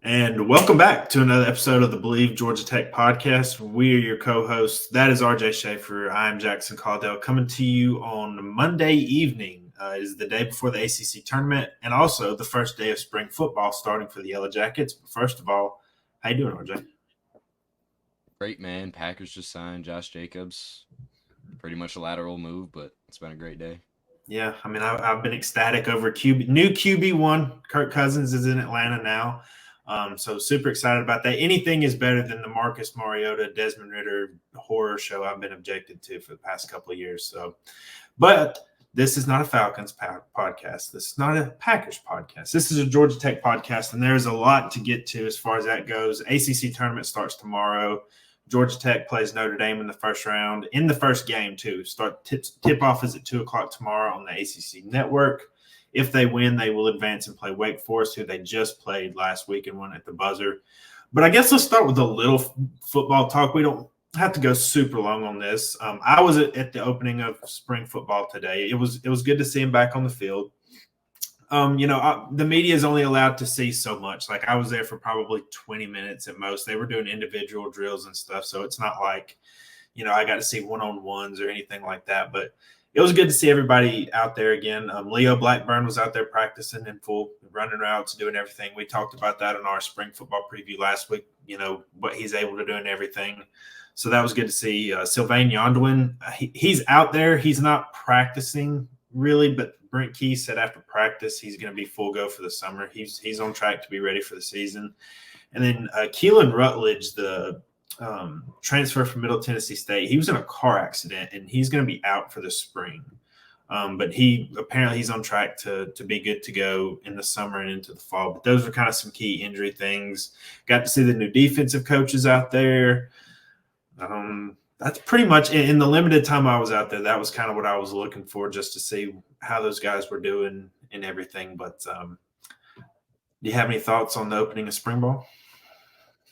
And welcome back to another episode of the Believe Georgia Tech podcast. We are your co-hosts. That is RJ Schaefer. I'm Jackson Caldwell, coming to you on Monday evening. It is the day before the ACC tournament, and also the first day of spring football starting for the Yellow Jackets. But first of all, how you doing, RJ? Great man. Packers just signed Josh Jacobs. Pretty much a lateral move, but it's been a great day. Yeah, I mean, I've been ecstatic over new QB1. Kirk Cousins is in Atlanta now. So super excited about that. Anything is better than the Marcus Mariota, Desmond Ritter horror show I've been objected to for the past couple of years. So, but this is not a Falcons podcast. This is not a Packers podcast. This is a Georgia Tech podcast, and there's a lot to get to as far as that goes. ACC tournament starts tomorrow. Georgia Tech plays Notre Dame in the first round, in the first game, too. Tip off is at 2 o'clock tomorrow on the ACC network. If they win, they will advance and play Wake Forest, who they just played last week and won at the buzzer. But I guess let's start with a little football talk. We don't have to go super long on this. I was at the opening of spring football today. It was good to see him back on the field. The media is only allowed to see so much. Like I was there for probably 20 minutes at most. They were doing individual drills and stuff. So it's not like, I got to see one-on-ones or anything like that. But it was good to see everybody out there again. Leo Blackburn was out there practicing in full, running routes, doing everything. We talked about that in our spring football preview last week, what he's able to do and everything. So that was good to see. Sylvain Yondwin, he's out there. He's not practicing really, but Brent Key said after practice he's going to be full go for the summer. He's on track to be ready for the season. And then Keelan Rutledge, the transfer from Middle Tennessee State, he was in a car accident and he's going to be out for the spring. But he's on track to be good to go in the summer and into the fall. But those are kind of some key injury things. Got to see the new defensive coaches out there. That's pretty much in the limited time I was out there. That was kind of what I was looking for, just to see how those guys were doing and everything. But do you have any thoughts on the opening of spring ball?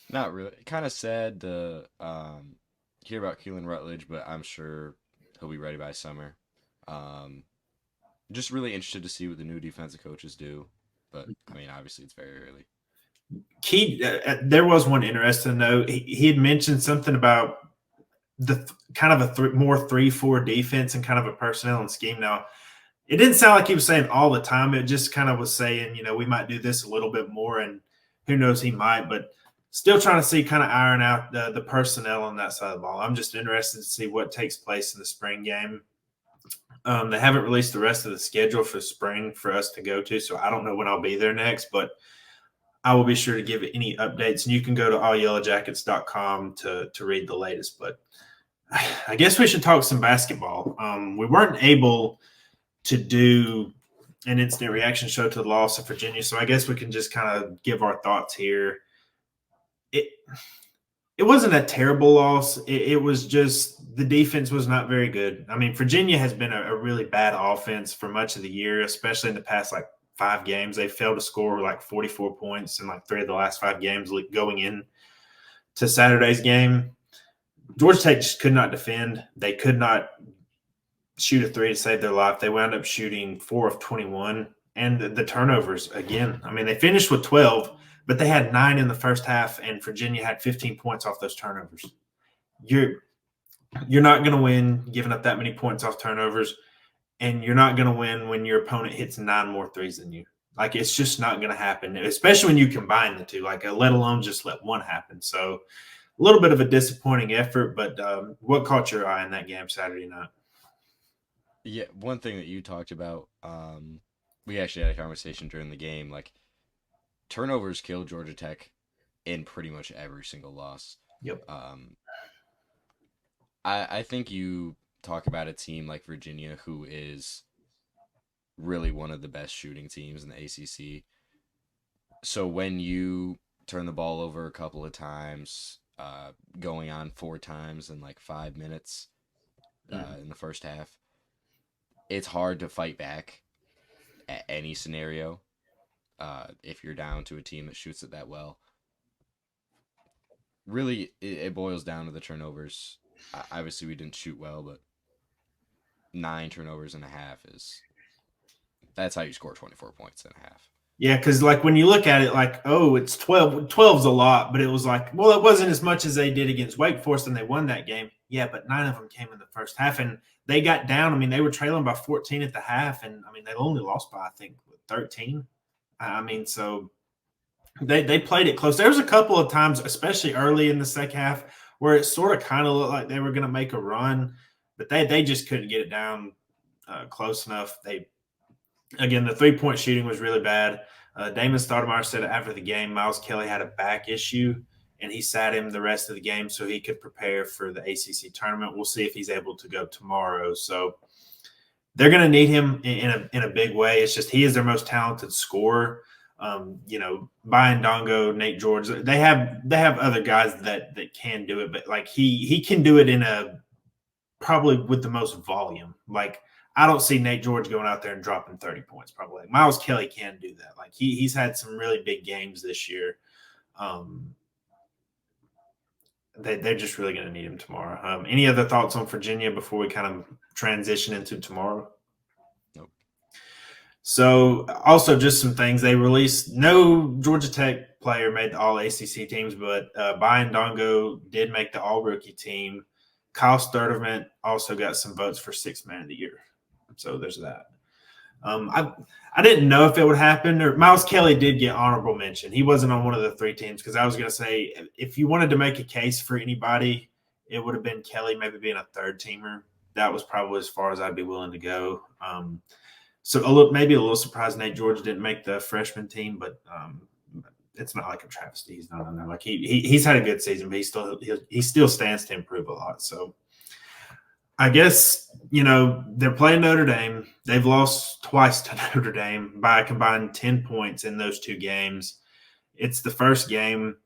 Not really. Kind of sad to hear about Keelan Rutledge, but I'm sure he'll be ready by summer. Um, just really interested to see what the new defensive coaches do. But I mean, obviously, it's very early. There was one interesting note. He had mentioned something about the kind of a more 3-4 defense and kind of a personnel and scheme. Now, it didn't sound like he was saying all the time. It just kind of was saying, we might do this a little bit more, and who knows, he might. But still trying to see kind of iron out the personnel on that side of the ball. I'm just interested to see what takes place in the spring game. They haven't released the rest of the schedule for spring for us to go to, so I don't know when I'll be there next, but I will be sure to give any updates. And you can go to allyellowjackets.com to read the latest. But I guess we should talk some basketball. We weren't able to do an instant reaction show to the loss of Virginia, so I guess we can just kind of give our thoughts here. It wasn't a terrible loss. It was just the defense was not very good. I mean, Virginia has been a really bad offense for much of the year, especially in the past 5 games. They failed to score 44 points in 3 of the last 5 games going in to Saturday's game. Georgia Tech just could not defend. They could not shoot a 3 to save their life. They wound up shooting 4 of 21. And the turnovers, again, I mean, they finished with 12, but they had 9 in the first half, and Virginia had 15 points off those turnovers. You're not going to win giving up that many points off turnovers, and you're not going to win when your opponent hits 9 more threes than you. It's just not going to happen, especially when you combine the two, let alone just let one happen. So a little bit of a disappointing effort, but what caught your eye in that game Saturday night? Yeah, one thing that you talked about, we actually had a conversation during the game. Turnovers kill Georgia Tech in pretty much every single loss. Yep. I think you talk about a team like Virginia, who is really one of the best shooting teams in the ACC. So when you turn the ball over a couple of times, going on 4 times in 5 minutes in the first half, it's hard to fight back at any scenario if you're down to a team that shoots it that well. Really, it boils down to the turnovers. Obviously, we didn't shoot well, but 9 turnovers and a half that's how you score 24 points in a half. Yeah, because like when you look at it, like, oh, it's 12. 12's a lot, but it was like, well, it wasn't as much as they did against Wake Forest and they won that game. Yeah, but 9 of them came in the first half and they got down. I mean, they were trailing by 14 at the half, and I mean, they only lost by, I think, 13. I mean, so they played it close. There was a couple of times, especially early in the second half, where it sort of kind of looked like they were going to make a run, but they just couldn't get it down close enough. They Again, the 3-point shooting was really bad. Damon Stoudemire said after the game, Miles Kelly had a back issue, and he sat him the rest of the game so he could prepare for the ACC tournament. We'll see if he's able to go tomorrow. So they're going to need him in a big way. It's just he is their most talented scorer. Brian Dongo, Nate George, they have other guys that can do it, but like he can do it in a probably with the most volume. Like I don't see Nate George going out there and dropping 30 points. Probably like Miles Kelly can do that. Like he's had some really big games this year. They're just really going to need him tomorrow. Any other thoughts on Virginia before we kind of transition into tomorrow? Nope. So also just some things they released. No Georgia Tech player made the all ACC teams, but Brian Dongo did make the all rookie team. Kyle Sturdivant also got some votes for sixth man of the year. So there's that. I didn't know if it would happen. Or Miles Kelly did get honorable mention. He wasn't on one of the three teams because I was going to say if you wanted to make a case for anybody, it would have been Kelly maybe being a third teamer. That was probably as far as I'd be willing to go. So maybe a little surprised Nate George didn't make the freshman team, but it's not like a travesty. He's not on there. Like he's had a good season, but he still stands to improve a lot. So I guess they're playing Notre Dame. They've lost twice to Notre Dame by a combined 10 points in those two games. It's the first game.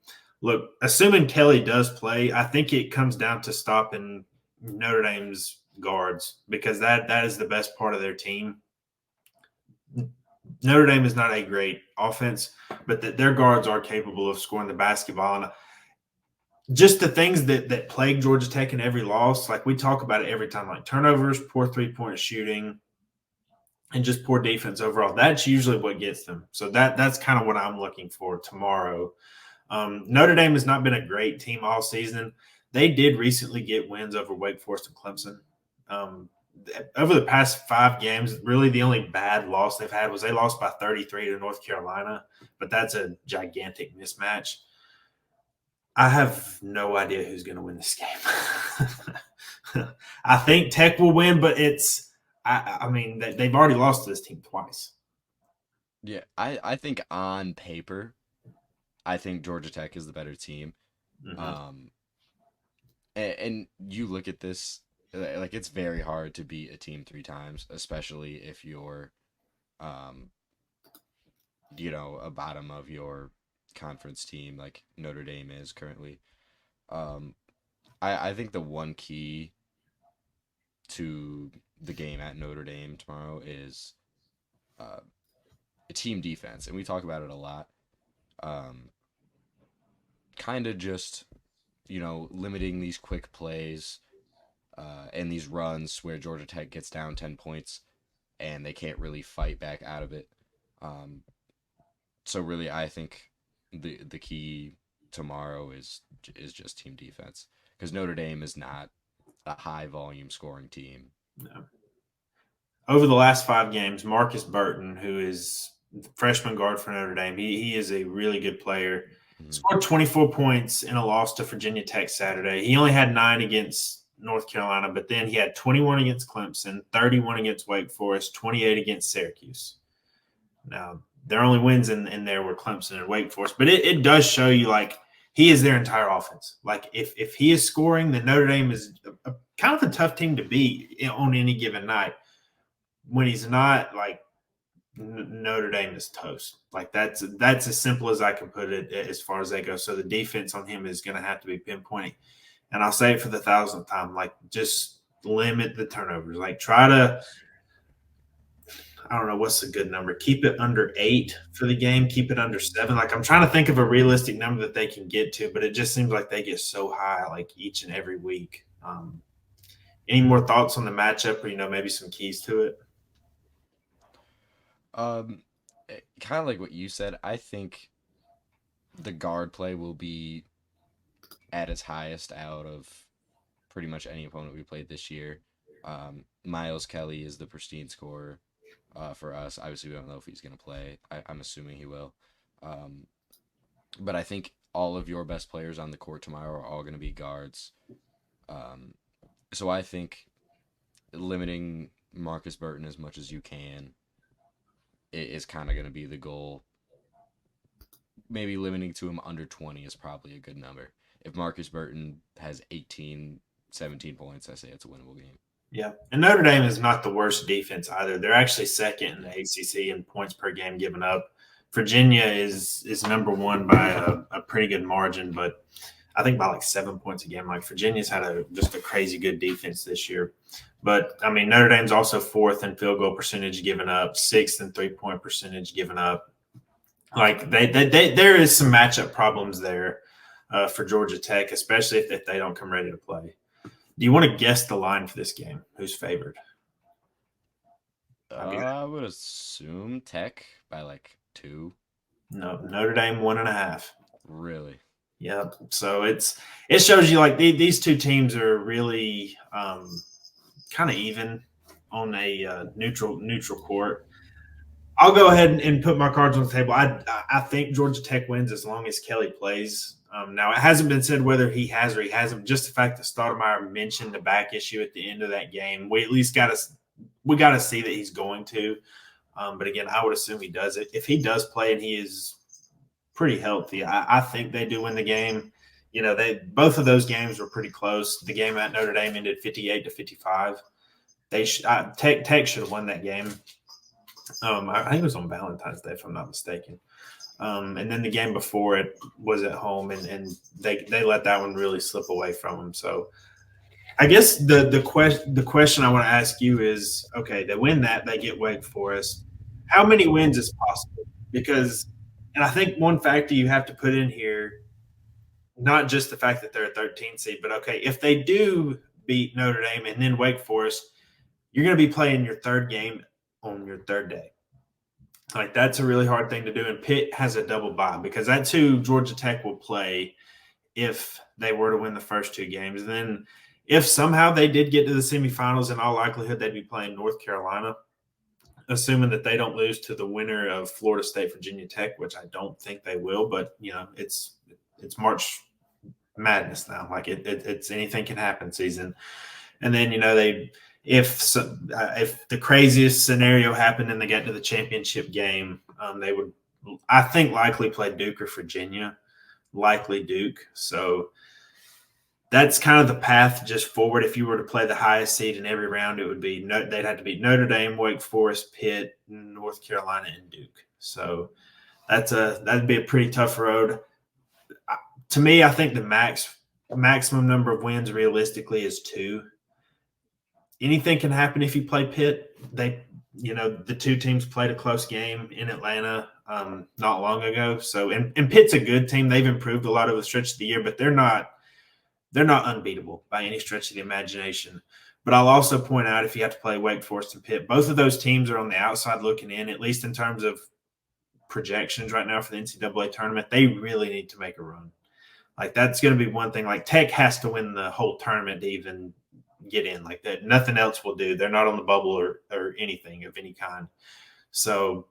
Look, assuming Kelly does play, I think it comes down to stopping Notre Dame's guards because that is the best part of their team. Notre Dame is not a great offense, but their guards are capable of scoring the basketball. And just the things that plague Georgia Tech in every loss, like we talk about it every time, like turnovers, poor 3-point shooting, and just poor defense overall. That's usually what gets them. So that's kind of what I'm looking for tomorrow. Notre Dame has not been a great team all season. They did recently get wins over Wake Forest and Clemson. Over the past 5 games, really the only bad loss they've had was they lost by 33 to North Carolina, but that's a gigantic mismatch. I have no idea who's going to win this game. I think Tech will win, but I mean, they've already lost to this team twice. Yeah, I think on paper, I think Georgia Tech is the better team. Mm-hmm. And you look at this, like it's very hard to beat a team 3 times, especially if you're, um, a bottom of your conference team like Notre Dame is currently. Um, I think the one key to the game at Notre Dame tomorrow is uh, a team defense, and we talk about it a lot. Um, kind of just limiting these quick plays and these runs where Georgia Tech gets down 10 points and they can't really fight back out of it. Um, so really, I think the key tomorrow is just team defense because Notre Dame is not a high volume scoring team. No. Over the last 5 games, Marcus Burton, who is freshman guard for Notre Dame, he is a really good player. Mm-hmm. Scored 24 points in a loss to Virginia Tech Saturday. He only had 9 against North Carolina, but then he had 21 against Clemson, 31 against Wake Forest, 28 against Syracuse. Now, their only wins in there were Clemson and Wake Forest, but it does show you like he is their entire offense. Like if he is scoring, then Notre Dame is kind of a tough team to beat on any given night. When he's not, like Notre Dame is toast. Like that's as simple as I can put it as far as they go. So the defense on him is going to have to be pinpointing. And I'll say it for the 1,000th time, like just limit the turnovers. Like try to, I don't know what's a good number. Keep it under 8 for the game. Keep it under 7. Like I'm trying to think of a realistic number that they can get to, but it just seems like they get so high like each and every week. Any more thoughts on the matchup or maybe some keys to it? Um, kind of like what you said, I think the guard play will be at its highest out of pretty much any opponent we played this year. Miles Kelly is the pristine scorer for us. Obviously, we don't know if he's going to play. I'm assuming he will. Um, but I think all of your best players on the court tomorrow are all going to be guards. Um, so I think limiting Marcus Burton as much as you can is kind of going to be the goal. Maybe limiting to him under 20 is probably a good number. If Marcus Burton has 18, 17 points, I say it's a winnable game. Yeah. And Notre Dame is not the worst defense either. They're actually second in the Yeah. ACC in points per game given up. Virginia is number one by a pretty good margin, but I think by like 7 points a game. Like Virginia's had just a crazy good defense this year. But I mean, Notre Dame's also fourth in field goal percentage given up, sixth in 3-point percentage given up. Like there is some matchup problems there for Georgia Tech, especially if they don't come ready to play. Do you want to guess the line for this game? Who's favored? I would assume Tech by like 2. No, Notre Dame 1.5. Really? Yep. So it shows you like these two teams are really kind of even on a neutral court. I'll go ahead and put my cards on the table. I think Georgia Tech wins as long as Kelly plays. Now, it hasn't been said whether he has or he hasn't. Just the fact that Stoudemire mentioned the back issue at the end of that game, we at least got to see that he's going to. But again, I would assume he does it. If he does play and he is pretty healthy, I think they do win the game. You know, both of those games were pretty close. The game at Notre Dame ended 58-55. Tech should have won that game. I think it was on Valentine's Day, if I'm not mistaken. And then the game before it was at home, and they let that one really slip away from them. So I guess the question I want to ask you is, okay, they win that, they get Wake Forest. How many wins is possible? Because, and I think one factor you have to put in here, not just the fact that they're a 13th seed, but okay, if they do beat Notre Dame and then Wake Forest, you're going to be playing your third game on your third day. Like, that's a really hard thing to do. And Pitt has a double bye because that's who Georgia Tech will play if they were to win the first two games. And then if somehow they did get to the semifinals, in all likelihood, they'd be playing North Carolina, assuming that they don't lose to the winner of Florida State, Virginia Tech, which I don't think they will. But, you know, it's March Madness now. Like, it's anything can happen season. And then, you know, if the craziest scenario happened and they get to the championship game, they would, I think, likely play Duke or Virginia, likely Duke. So that's kind of the path just forward. If you were to play the highest seed in every round, it would be they'd have to beat Notre Dame, Wake Forest, Pitt, North Carolina, and Duke. So that'd be a pretty tough road. To me, I think the maximum number of wins realistically is 2. Anything can happen if you play Pitt. The two teams played a close game in Atlanta not long ago. So, and Pitt's a good team. They've improved a lot over the stretch of the year, but they're not unbeatable by any stretch of the imagination. But I'll also point out, if you have to play Wake Forest and Pitt, both of those teams are on the outside looking in, at least in terms of projections right now for the NCAA tournament. They really need to make a run. Like, that's going to be one thing. Like, Tech has to win the whole tournament to even get in. Like, that nothing else will do. They're not on the bubble or anything of any kind. So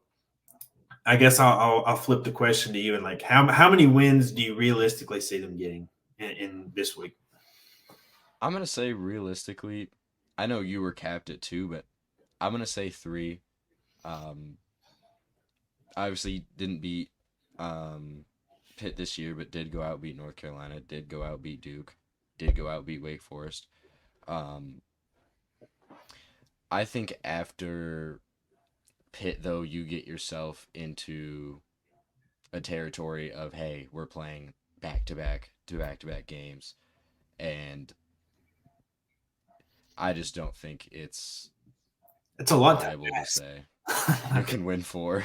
I guess I'll flip the question to you, and like, how many wins do you realistically see them getting in this week? I'm going to say realistically, I know you were capped at 2, but I'm going to say 3. Obviously didn't beat Pitt this year, but did go out beat North Carolina, did go out beat Duke, did go out beat Wake Forest. I think after Pitt, though, you get yourself into a territory of, hey, we're playing back-to-back games, and I just don't think it's a lot viable to say you can win 4.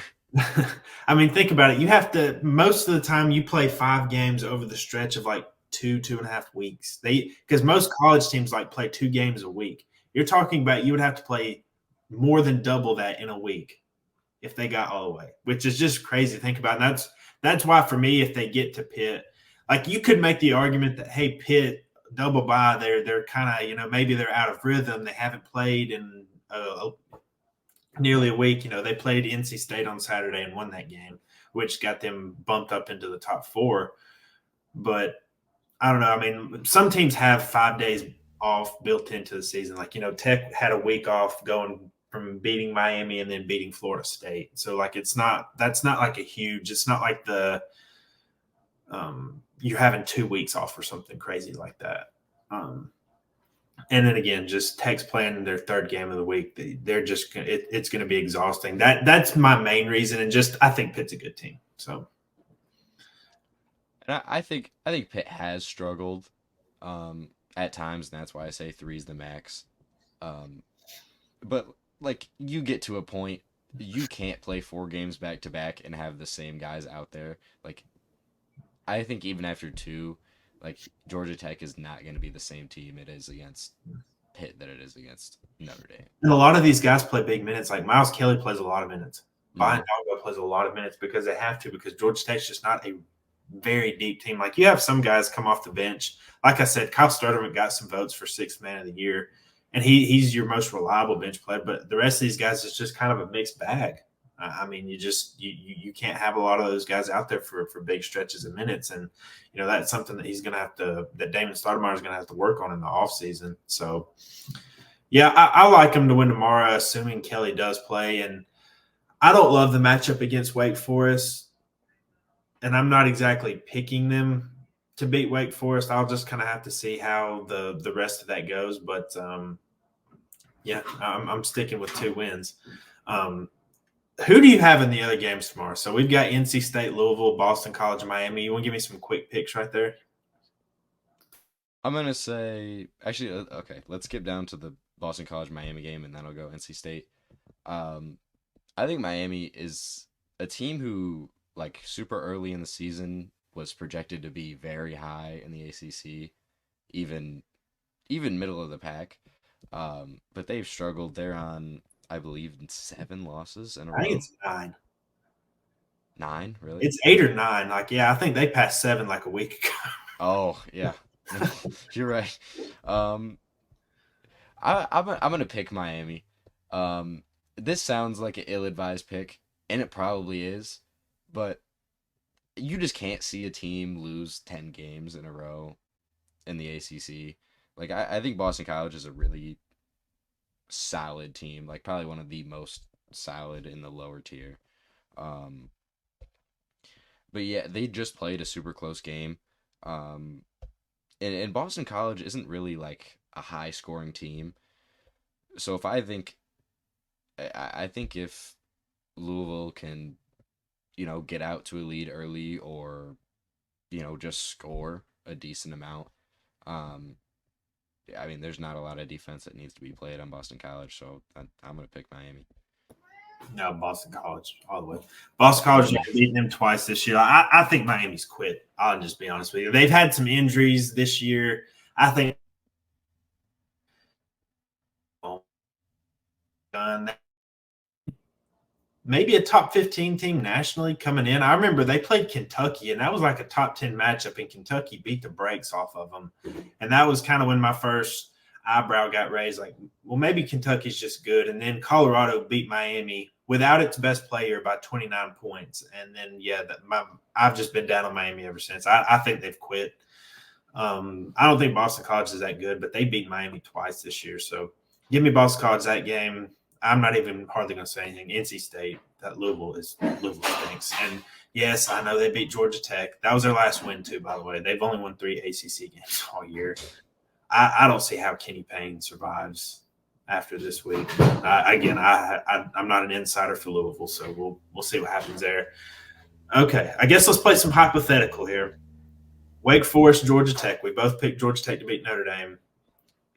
I mean, think about it. You have to, most of the time you play 5 games over the stretch of like 2.5 weeks. Because most college teams like play 2 games a week. You're talking about you would have to play more than double that in a week if they got all the way, which is just crazy to think about. And that's why for me, if they get to Pitt, like you could make the argument that hey, Pitt double bye, they're kind of maybe they're out of rhythm. They haven't played in nearly a week. They played NC State on Saturday and won that game, which got them bumped up into the top 4. But I don't know. I mean, some teams have 5 days off built into the season. Like, Tech had a week off going from beating Miami and then beating Florida State. So, like, that's not like it's not like you're having 2 weeks off or something crazy like that. And then again, just Tech's playing their 3rd game of the week. They're just it's going to be exhausting. That's my main reason. And just I think Pitt's a good team. So. And I think Pitt has struggled at times, and that's why I say 3 is the max. But like you get to a point, you can't play 4 games back to back and have the same guys out there. Like I think even after 2, like Georgia Tech is not going to be the same team it is against Pitt that it is against Notre Dame. And a lot of these guys play big minutes. Like Miles Kelly plays a lot of minutes. Brian Dogba plays a lot of minutes because they have to, because Georgia Tech's just not a very deep team. Like you have some guys come off the bench. Like I said, Kyle Stutterman got some votes for 6th man of the year, and he's your most reliable bench player. But the rest of these guys is just kind of a mixed bag. I mean, you can't have a lot of those guys out there for big stretches of minutes, and that's something that he's going to have to that Damon Stoudemire is going to have to work on in the offseason. So, yeah, I like him to win tomorrow, assuming Kelly does play. And I don't love the matchup against Wake Forest, and I'm not exactly picking them to beat Wake Forest. I'll just kind of have to see how the rest of that goes. But yeah, I'm sticking with 2 wins. Who do you have in the other games tomorrow? So we've got NC State, Louisville, Boston College, Miami. You want to give me some quick picks right there? I'm going to say – actually, okay, let's skip down to the Boston College, Miami game, and then I'll go NC State. I think Miami is a team who, like, super early in the season was projected to be very high in the ACC, even middle of the pack. But they've struggled. They're on – I believe 7 losses in a row. I think it's 9. 9, really? It's 8 or 9. Like, yeah, I think they passed 7 like a week ago. Oh, yeah. No, you're right. I'm gonna pick Miami. This sounds like an ill-advised pick, and it probably is, but you just can't see a team lose 10 games in a row in the ACC. Like, I think Boston College is a really solid team, like probably one of the most solid in the lower tier. But yeah, they just played a super close game. And Boston College isn't really like a high scoring team. So I think if Louisville can, get out to a lead early or, just score a decent amount, I mean, there's not a lot of defense that needs to be played on Boston College, so I'm going to pick Miami. No, Boston College all the way. Boston College has beaten them twice this year. I think Miami's quit. I'll just be honest with you. They've had some injuries this year. I think maybe a top 15 team nationally coming in. I remember they played Kentucky, and that was like a top 10 matchup, and Kentucky beat the brakes off of them. And that was kind of when my first eyebrow got raised, like, well, maybe Kentucky's just good. And then Colorado beat Miami without its best player by 29 points. And then, yeah, I've just been down on Miami ever since. I think they've quit. I don't think Boston College is that good, but they beat Miami twice this year. So give me Boston College that game. I'm not even hardly going to say anything. NC State, that Louisville stinks. And yes, I know they beat Georgia Tech. That was their last win too, by the way. They've only won 3 ACC games all year. I don't see how Kenny Payne survives after this week. Again, I'm not an insider for Louisville, so we'll see what happens there. Okay, I guess let's play some hypothetical here. Wake Forest, Georgia Tech. We both picked Georgia Tech to beat Notre Dame.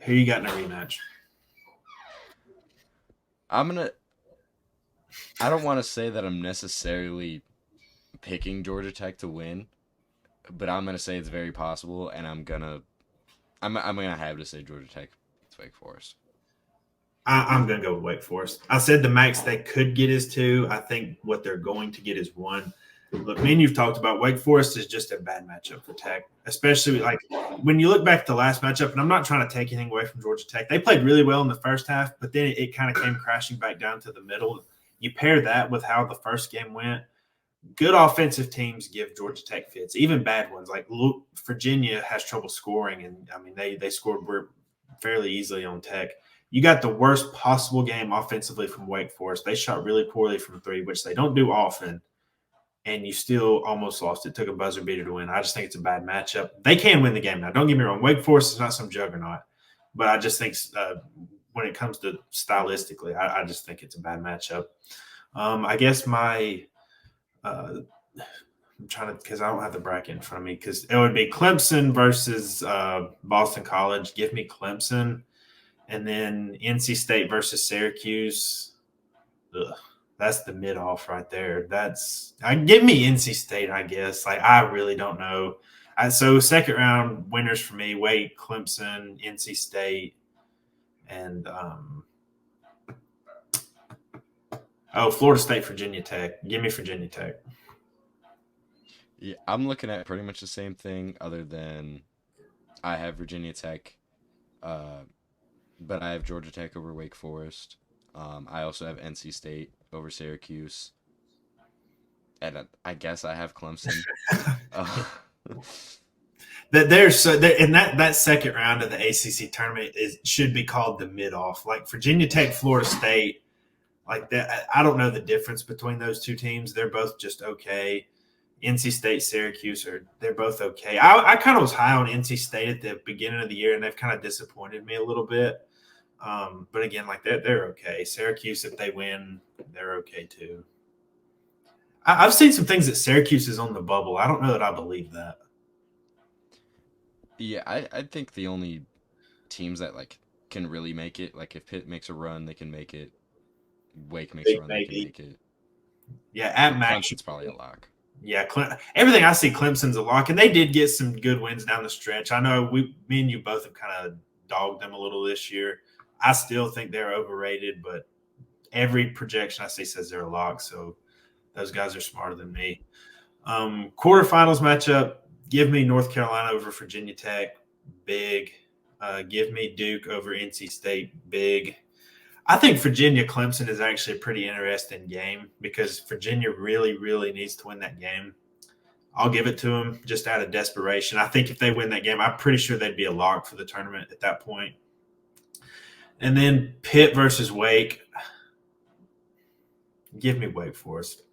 Who you got in a rematch? I don't want to say that I'm necessarily picking Georgia Tech to win, but I'm gonna say it's very possible, and I'm gonna have to say Georgia Tech to Wake Forest. I'm going to go with Wake Forest. I said the max they could get is 2. I think what they're going to get is 1. Look, me and you've talked about Wake Forest is just a bad matchup for Tech, especially like when you look back at the last matchup, and I'm not trying to take anything away from Georgia Tech. They played really well in the first half, but then it kind of came crashing back down to the middle. You pair that with how the first game went. Good offensive teams give Georgia Tech fits, even bad ones. Like look, Virginia has trouble scoring, and I mean they scored fairly easily on Tech. You got the worst possible game offensively from Wake Forest. They shot really poorly from 3, which they don't do often, and you still almost lost. It took a buzzer beater to win. I just think it's a bad matchup. They can win the game now. Don't get me wrong. Wake Forest is not some juggernaut, but I just think when it comes to stylistically, I just think it's a bad matchup. I guess my I'm trying to, because I don't have the bracket in front of me, because it would be Clemson versus Boston College. Give me Clemson. And then NC State versus Syracuse. Ugh, that's the mid-off right there. Give me NC State, I guess. Like, I really don't know. So second round winners for me, Wake, Clemson, NC State, and Florida State, Virginia Tech. Give me Virginia Tech. Yeah, I'm looking at pretty much the same thing, other than I have Virginia Tech, but I have Georgia Tech over Wake Forest. I also have NC State over Syracuse, and I guess I have Clemson. In that second round of the ACC tournament should be called the mid-off. Like Virginia Tech, Florida State, like that. I don't know the difference between those two teams. They're both just okay. NC State, Syracuse they're both okay. I kind of was high on NC State at the beginning of the year, and they've kind of disappointed me a little bit. But again, like they're okay. Syracuse, if they win, they're okay too. I've seen some things that Syracuse is on the bubble. I don't know that I believe that. Yeah, I think the only teams that like can really make it, like if Pitt makes a run, they can make it. Wake makes a run, they can make it. Yeah, at Max, Clemson's probably a lock. Yeah, everything I see, Clemson's a lock, and they did get some good wins down the stretch. I know me and you both have kind of dogged them a little this year. I still think they're overrated, but every projection I see says they're a lock, so those guys are smarter than me. Quarterfinals matchup, give me North Carolina over Virginia Tech, big. Give me Duke over NC State, big. I think Virginia-Clemson is actually a pretty interesting game because Virginia really, really needs to win that game. I'll give it to them just out of desperation. I think if they win that game, I'm pretty sure they'd be a lock for the tournament at that point. And then Pitt versus Wake. Give me Wake Forest.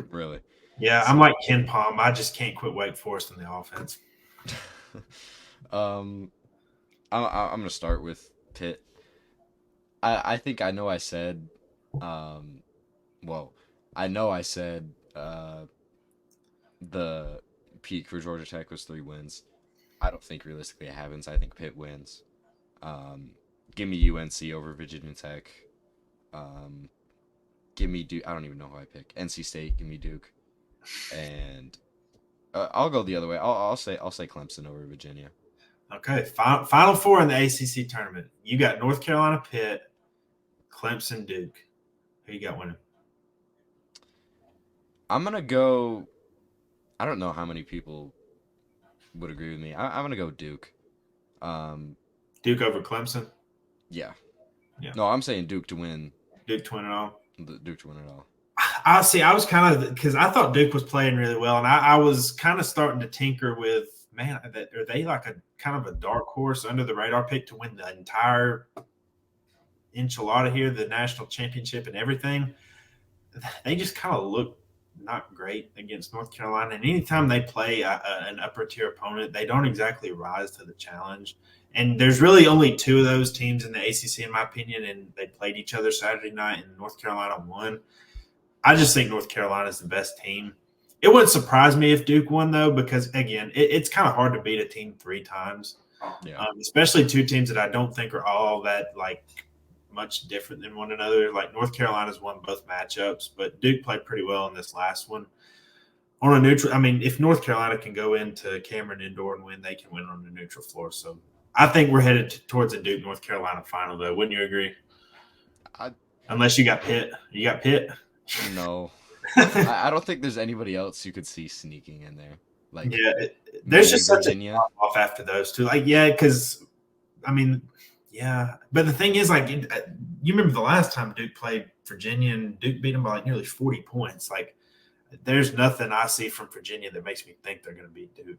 Really? Yeah, I'm like Ken Palm. I just can't quit Wake Forest in the offense. I'm going to start with Pitt. I think I know I said, I know I said the peak for Georgia Tech was 3 wins. I don't think realistically it happens. I think Pitt wins. Give me UNC over Virginia Tech. Give me Duke. I don't even know who I pick. NC State. Give me Duke. And I'll go the other way. I'll say Clemson over Virginia. Okay, Final Four in the ACC tournament. You got North Carolina, Pitt, Clemson, Duke. Who you got winning? I'm gonna go. I don't know how many people would agree with me. I'm gonna go Duke. Duke over Clemson. Yeah. No, I'm saying Duke to win. Duke to win it all. Duke to win it all. I see. I was kind of because I thought Duke was playing really well, and I was kind of starting to tinker with, man, are they like a kind of a dark horse under the radar pick to win the entire enchilada here, the national championship and everything? They just kind of look not great against North Carolina, and anytime they play an upper tier opponent, they don't exactly rise to the challenge. And there's really only 2 of those teams in the ACC, in my opinion, and they played each other Saturday night, and North Carolina won. I just think North Carolina is the best team. It wouldn't surprise me if Duke won, though, because, again, it's kind of hard to beat a team 3 times, especially 2 teams that I don't think are all that, like, much different than one another. Like, North Carolina's won both matchups, but Duke played pretty well in this last one. On a neutral – I mean, if North Carolina can go into Cameron Indoor and win, they can win on a neutral floor. So I think we're headed towards a Duke North Carolina final, though. Wouldn't you agree? Unless you got Pitt. You got Pitt? No. I don't think there's anybody else you could see sneaking in there. Like, yeah, there's maybe just such Virginia. a off after those two. Like, yeah, because I mean, yeah, but the thing is, like, you remember the last time Duke played Virginia and Duke beat them by like nearly 40 points. Like, there's nothing I see from Virginia that makes me think they're going to beat Duke.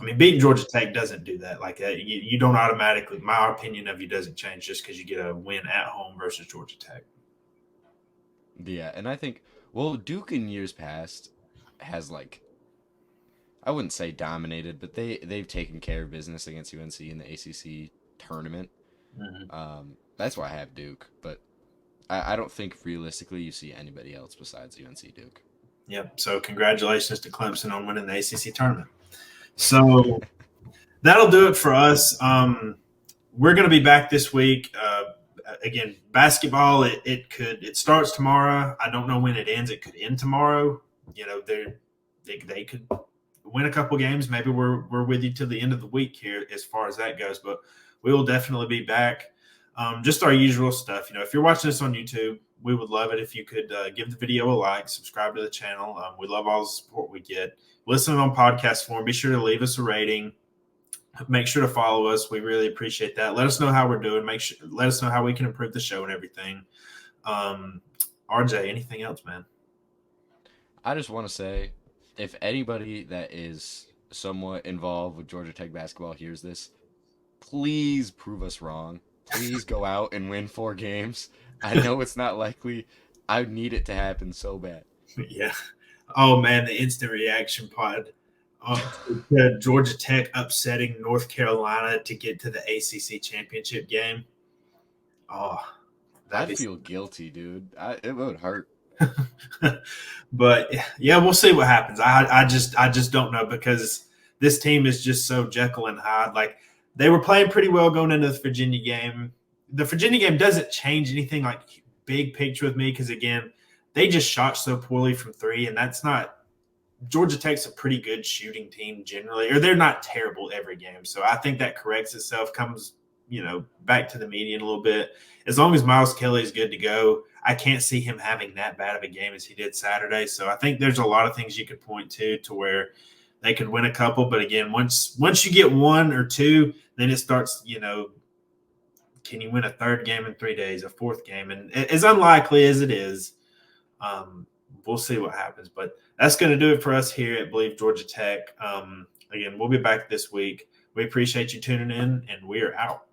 I mean, beating Georgia Tech doesn't do that. Like, you don't automatically. My opinion of you doesn't change just because you get a win at home versus Georgia Tech. Yeah, and I think, well, Duke in years past has like, I wouldn't say dominated, but they've taken care of business against UNC in the ACC tournament. That's why I have Duke, but I don't think realistically you see anybody else besides UNC Duke. Yep. So congratulations to Clemson on winning the ACC tournament. So that'll do it for us. We're going to be back this week. Again, basketball. It starts tomorrow. I don't know when it ends. It could end tomorrow. You know, they could win a couple games. Maybe we're with you till the end of the week here as far as that goes. But we will definitely be back. Just our usual stuff. You know, if you're watching this on YouTube, we would love it if you could give the video a like, subscribe to the channel. We love all the support we get. Listen on podcast form. Be sure to leave us a rating. Make sure to follow us. We really appreciate that. Let us know how we're doing. Let us know how we can improve the show and everything. RJ, anything else, man? I just want to say, if anybody that is somewhat involved with Georgia Tech basketball hears this, please prove us wrong. Please go out and win 4 games. I know it's not likely. I need it to happen so bad. Yeah. Oh, man, the instant reaction pod. Georgia Tech upsetting North Carolina to get to the ACC championship game. Oh, I'd feel guilty, dude. It would hurt. But yeah, we'll see what happens. I just don't know because this team is just so Jekyll and Hyde. Like, they were playing pretty well going into the Virginia game. The Virginia game doesn't change anything like big picture with me because, again, they just shot so poorly from 3, and that's not – Georgia Tech's a pretty good shooting team generally, or they're not terrible every game. So I think that corrects itself, comes, back to the median a little bit. As long as Miles Kelly is good to go, I can't see him having that bad of a game as he did Saturday. So I think there's a lot of things you could point to where they could win a couple. But again, once you get 1 or 2, then it starts, can you win a 3rd game in 3 days, a 4th game? And as unlikely as it is, we'll see what happens. But that's going to do it for us here at Believe Georgia Tech. Again, we'll be back this week. We appreciate you tuning in, and we are out.